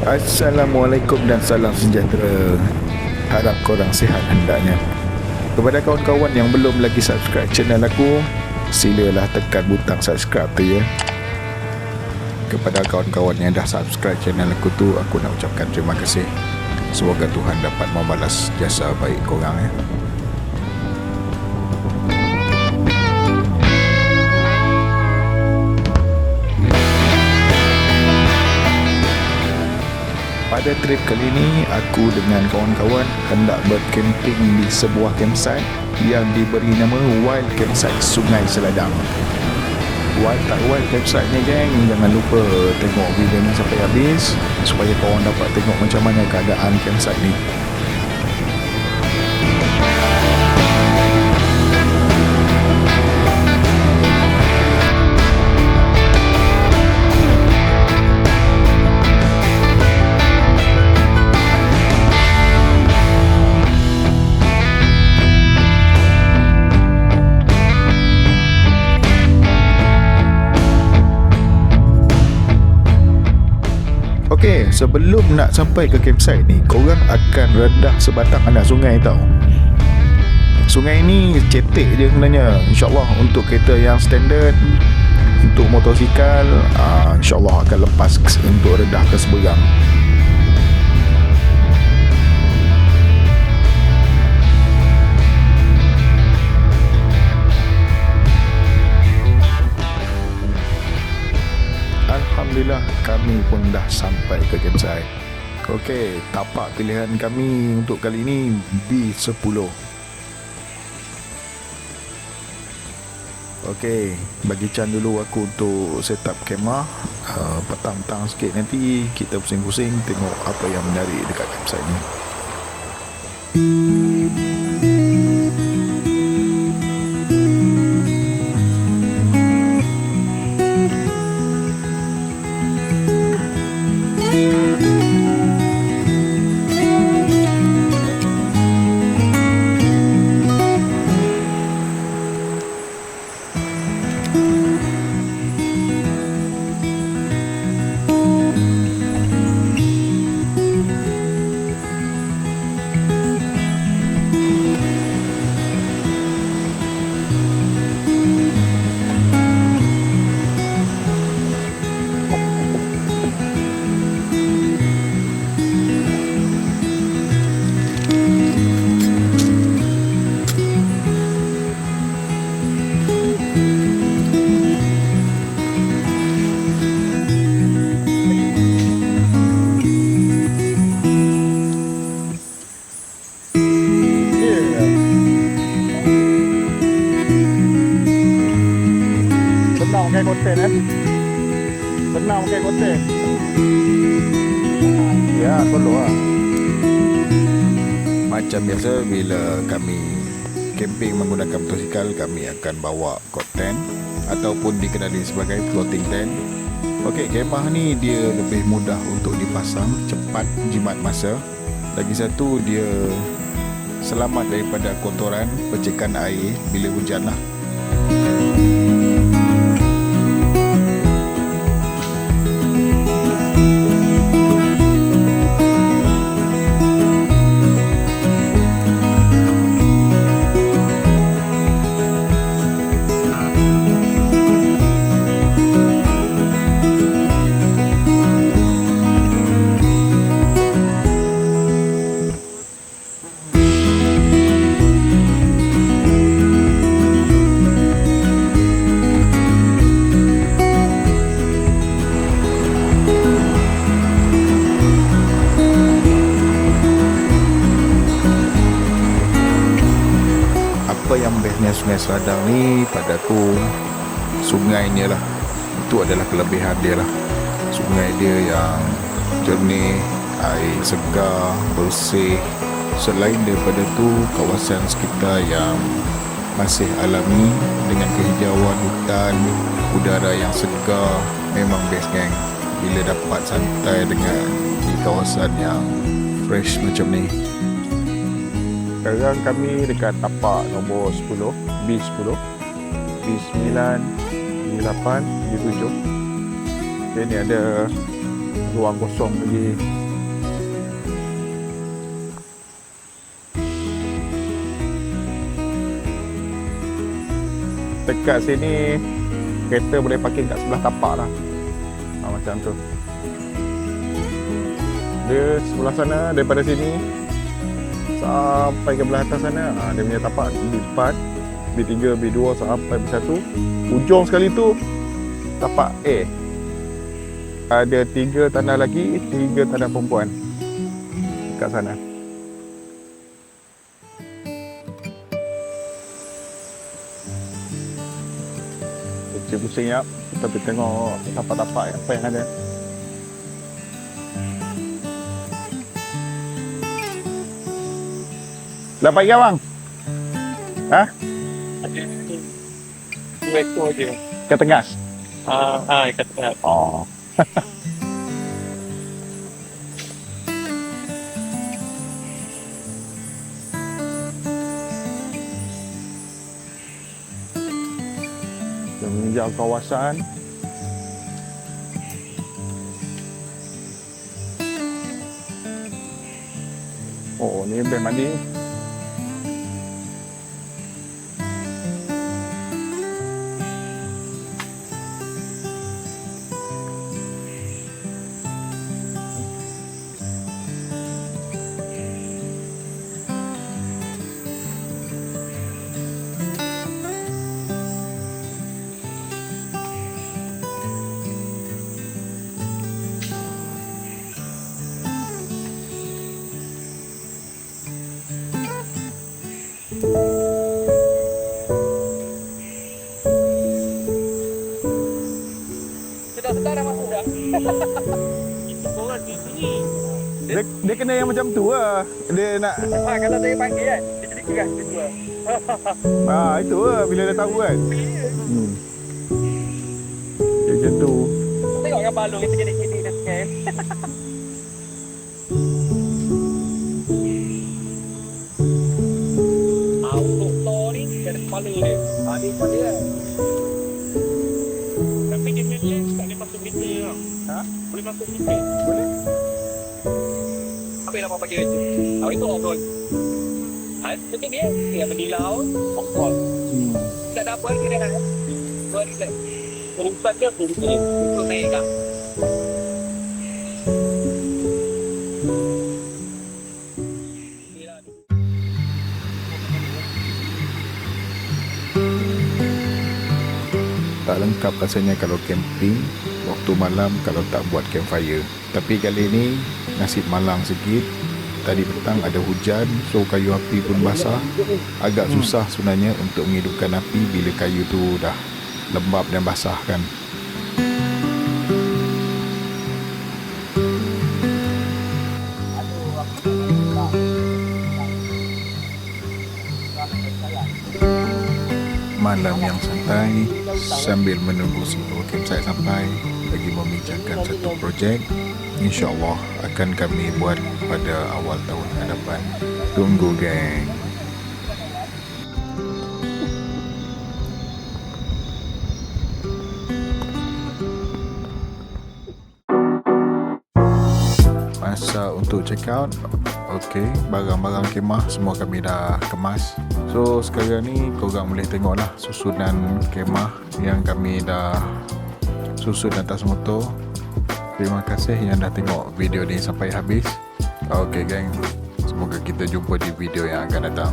Assalamualaikum dan salam sejahtera. Harap korang sihat hendaknya. Kepada kawan-kawan yang belum lagi subscribe channel aku, silalah tekan butang subscribe tu ya. Kepada kawan-kawan yang dah subscribe channel aku tu, aku nak ucapkan terima kasih. Semoga Tuhan dapat membalas jasa baik korang ya. Pada trip kali ini, aku dengan kawan-kawan hendak berkemping di sebuah campsite yang diberi nama Wild Campsite Sungai Seladang. Wild tak wild campsite ni geng, jangan lupa tengok video ni sampai habis supaya korang dapat tengok macam mana keadaan campsite ni. Okey, sebelum nak sampai ke campsite ni, korang akan rendah sebatang anak sungai tau. Sungai ni cetek je sebenarnya. InsyaAllah untuk kereta yang standard, untuk motosikal, InsyaAllah akan lepas untuk rendah ke seberang. Alhamdulillah, kami pun dah sampai ke campsite. Okey, tapak pilihan kami untuk kali ini B10. Okey, bagi Chan dulu aku untuk set up kemah. Petang-petang sikit nanti kita pusing-pusing tengok apa yang menarik dekat campsite ni. Pakai konten kan? Pernah pakai konten? Ya, perlu lah. Macam biasa bila kami camping menggunakan motosikal, kami akan bawa cot tent ataupun dikenali sebagai floating tent. Okey, kemah ni dia lebih mudah untuk dipasang, cepat jimat masa. Lagi satu, dia selamat daripada kotoran, percikan air bila hujan lah. Apa yang bestnya Sungai Seladang ni pada aku, sungai ni lah, itu adalah kelebihan dia lah. Sungai dia yang jernih, air segar, bersih. Selain daripada tu, kawasan sekitar yang masih alami dengan kehijauan hutan, udara yang segar, memang best geng bila dapat santai dengan di kawasan yang fresh macam ni. Sekarang kami dekat tapak nombor 10, B10, B9, B8, B7. Okay, ni ada ruang kosong lagi. Dekat sini kereta boleh parking kat sebelah tapak lah. Macam tu. Dia sebelah sana, daripada sini sampai ke belah atas sana, dia punya tapak B4, B3, B2 sampai B1. Ujung sekali tu tapak A. Ada 3 tanah lagi, 3 tanah perempuan kat sana. Pusing ya, tapi tengok tapak-tapak apa yang ada. Dapat ikan bang? Ha? Ada 2 ekor je. Ikan tengas? Ikan tengas. Oh. Meninjau kawasan. Oh, ni beg mandi. Sedar dah masuk dah. Itu korang di sini. Dia kena yang macam tu lah. Dia nak... Kalau saya panggil kan, dia jadi keras gitu lah. itu lah bila dia tahu kan. Dia macam tu. Tengok kan balung yang segini-gini dah kan. Untuk tol ni, dia ada kepala dia. Ni kepala dia. Tapi dia punya lens tak boleh masuk meter tau. Boleh masuk meter. Boleh? Apa yang nak pakai kerja? Itu off-road. Mungkin dia yang mendilau, off-road. Tak ada apa lagi dia kan. Perusahaan dia berhenti untuk naik kan. Tak lengkap rasanya kalau camping waktu malam kalau tak buat campfire. Tapi kali ni nasib malang sikit. Tadi petang ada hujan, so kayu api pun basah. Agak susah sebenarnya untuk menghidupkan api bila kayu tu dah lembab dan basah kan. Malam yang santai sambil menunggu seluruh campsite sampai bagi membincangkan satu projek. InsyaAllah akan kami buat pada awal tahun hadapan. Tunggu geng. Masa untuk check out. Okey, barang-barang kemah semua kami dah kemas. So sekarang ni korang boleh tengoklah susunan kemah yang kami dah susun atas motor. Terima kasih yang dah tengok video ni sampai habis. Okey geng, semoga kita jumpa di video yang akan datang.